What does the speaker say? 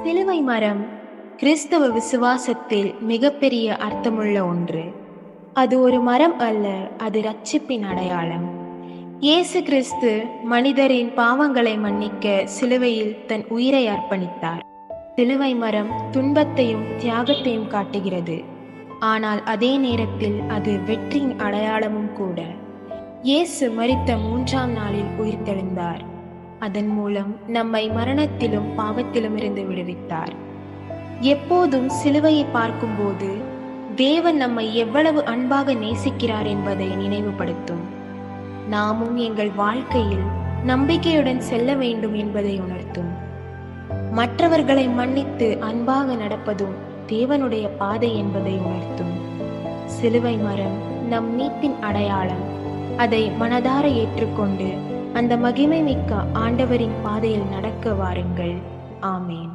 சிலுவை மரம் கிறிஸ்தவ விசுவாசத்தில் மிகப்பெரிய அர்த்தமுள்ள ஒன்று. அது ஒரு மரம் அல்ல, அது இரட்சிப்பின் அடையாளம். இயேசு கிறிஸ்து மனிதரின் பாவங்களை மன்னிக்க சிலுவையில் தன் உயிரை அர்ப்பணித்தார். சிலுவை மரம் துன்பத்தையும் தியாகத்தையும் காட்டுகிறது, ஆனால் அதே நேரத்தில் அது வெற்றியின் அடையாளமும் கூட. இயேசு மரித்த 3ஆம் நாளில் உயிர்த்தெழுந்தார். அதன் மூலம் நம்மை மரணத்திலும் பாவத்திலும் இருந்து விடுவித்தார். எப்போதும் சிலுவையை பார்க்கும்போது தேவன் நம்மை எவ்வளவு அன்பாக நேசிக்கிறார் என்பதை நினைவுபடுத்தும். நாமும் எங்கள் வாழ்க்கையில் நம்பிக்கையுடன் செல்ல வேண்டும் என்பதை உணர்த்தும். மற்றவர்களை மன்னித்து அன்பாக நடப்பதும் தேவனுடைய பாதை என்பதை உணர்த்தும். சிலுவை மரம் நம் மீட்பின் அடையாளம். அதை மனதார ஏற்றுக்கொண்டு அந்த மகிமை மிக்க ஆண்டவரின் பாதையில் நடக்க வாருங்கள். ஆமேன்.